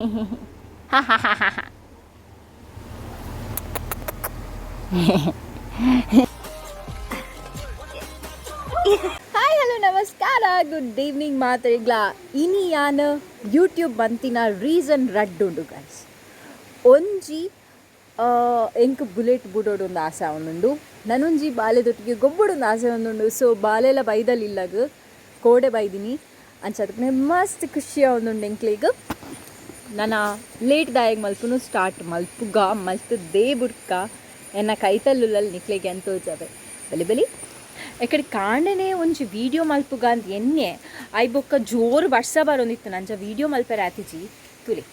hi hello ನಮಸ್ಕಾರ good evening ಮಾತಾಡ್ಲ ಇನಿ ಯಾನ್ ಯೂಟ್ಯೂಬ್ ಬಂತಿನ ರೀಸನ್ ರಡ್ಡುಂಡು ಗೈಸ್ ಒಂಜಿ ಎಂಕ್ ಬುಲೆಟ್ ಬುಡೋಡು ಒಂದು ಆಸೆ ಅವನುಂಡು ನನೊಂಜಿ ಬಾಲೆದೊಟ್ಟಿಗೆ ಗೊಬ್ಬಡು ಒಂದು ಆಸೆ ಒಂದುಂಡು ಸೊ ಬಾಲೆಲ್ಲ ಬೈದಲಿಲ್ಲಗ ಕೋಡೆ ಬೈದಿನಿ ಅಂಚದಕ್ಕೆ ಮಸ್ತ್ ಖುಷಿ ಒಂದುಂಡು ಎಂಕ್ಲಿಗೆ ನನ್ನ ಲೇಟ್ ದಾಯಗ್ ಮಲ್ಪುನು ಸ್ಟಾರ್ಟ್ ಮಲ್ಪುಗ ಮಲ್ತದೇ ಬುಡ್ಕ ಎನ್ನ ಕೈತಲ್ಲುಲ್ಲಲ್ಲಿ ನಿಕ್ಲಿಗೆ ಅಂತ ತೋಜವೆ ಬಲಿ ಬಲಿ ಎಕಡೆ ಕಾಂಡನೆ ಒಂಜಿ ವೀಡಿಯೋ ಮಲ್ಪುಗ ಅಂತ ಎನ್ನೆ ಐ ಬೊಕ್ಕ ಜೋರು ವರ್ಷ ಬರೋಂದಿತ್ತು ನಂಜ ವೀಡಿಯೋ ಮಲ್ಪರೆ ಆತಿಜಿ ತುಲೆ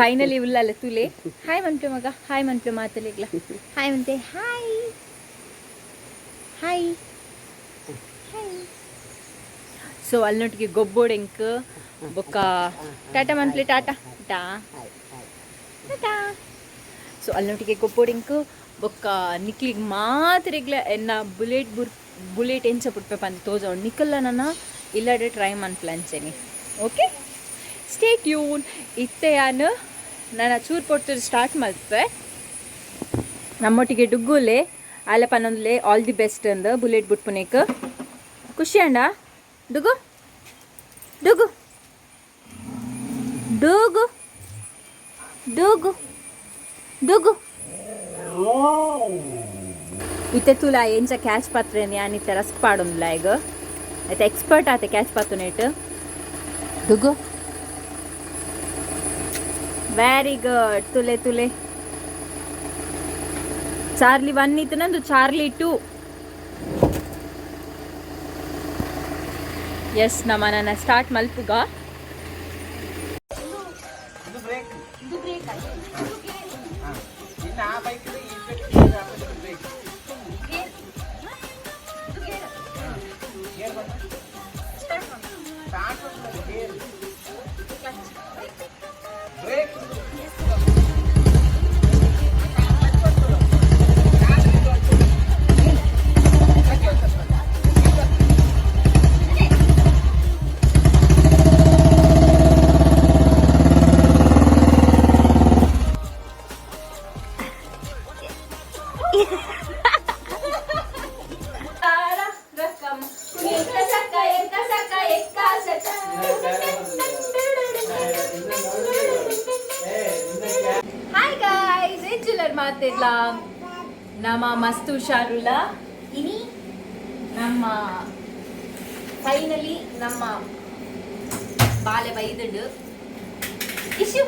ಫೈನಲಿ ಉಲ್ಲಲ್ಲ ತುಲೆ ಹಾಯ್ ಮನ್ಪೆ ಮಗ ಹಾಯ್ ಮನ್ಪೆ ಮಾತಲಿಗ್ಲ ಹಾಯ್ ಮಂತೆ ಹಾಯ್ ಹಾಯ್ ಹಾಯ್ ಸೊ ಅಲ್ಲಿನೊಟ್ಟಿಗೆ ಗೊಬ್ಬೋಡೆಂಕ್ ಬೊಕ್ಕ ಟಾಟಾ ಮನ್ಪ್ಲೆ ಟಾಟಾ ಟಾ ಟಾಟಾ ಸೊ ಅಲ್ಲಿನೊಟ್ಟಿಗೆ ಗೊಬ್ಬೋಡೆಂಕ್ ಬೊಕ್ಕ ನಿಕ್ಲಿಗೆ ಮಾತ್ರೆಗ್ಲ ಎನ್ನ ಬುಲೆಟ್ ಎಂಚ ಪುಟ್ಪೆ ಪಂದ್ ತೋಜ ನಿಕ್ಕಲ್ಲ ನನ್ನ ಇಲ್ಲಡೆ ಟ್ರೈ ಮನ್ಪ್ಲಂಚೆನಿ ಓಕೆ ಸ್ಟೇ ಟ್ಯೂನ್ ಇತ್ತೆ ಯಾನು ನಾನು ಚೂರು ಪೊಟ್ಟು ಸ್ಟಾರ್ಟ್ ಮಲ್ಪೆ ನಮ್ಮೊಟ್ಟಿಗೆ ಡುಗ್ಗುಲೆ ಆಲೆ ಪನ್ನೊಂದುಲೆ ಆಲ್ ದಿ ಬೆಸ್ಟ್ ಅಂದ ಬುಲೆಟ್ ಬುಟ್ಪುನೇಕ್ ಖುಷಿ ಅಂಡ ಡುಗು ಡುಗು ಡುಗು ಡುಗು ಡುಗು ಇತ್ತೆ ತುಲ ಎಂಚ ಕ್ಯಾಚ್ ಪಾತ್ರೆನಿ ಯಾನಿತ್ತೆ ರಸ್ ಪಾಡೊಂದುಲ ಈಗ ಆಯ್ತು ಎಕ್ಸ್ಪರ್ಟ್ ಆತೆ ಕ್ಯಾಚ್ ಪಾತು ನೇಟ್ ಡುಗು ವೆರಿ ಗುಡ್ ತುಲೆ ತುಲೆ ಚಾರ್ಲಿ 1 ಇತ್ತು ನಂದು ಚಾರ್ಲಿ 2 ಎಸ್ ನನ್ನ ಸ್ಟಾರ್ಟ್ ಮಲ್ಪುಗ ಹಾಯ್ ಗಾಯ್ಸ್ ಹೆಚ್ಚುಲರ್ ಮಾತಿಲ್ಲ ನಮ್ಮ ಮಸ್ತ್ ಹುಷಾರುಲ್ಲ ಇನಿ ನಮ್ಮ ಫೈನಲಿ ನಮ್ಮ ಬಾಲೆ ಬೈದಡು ಇಶ್ಯೂ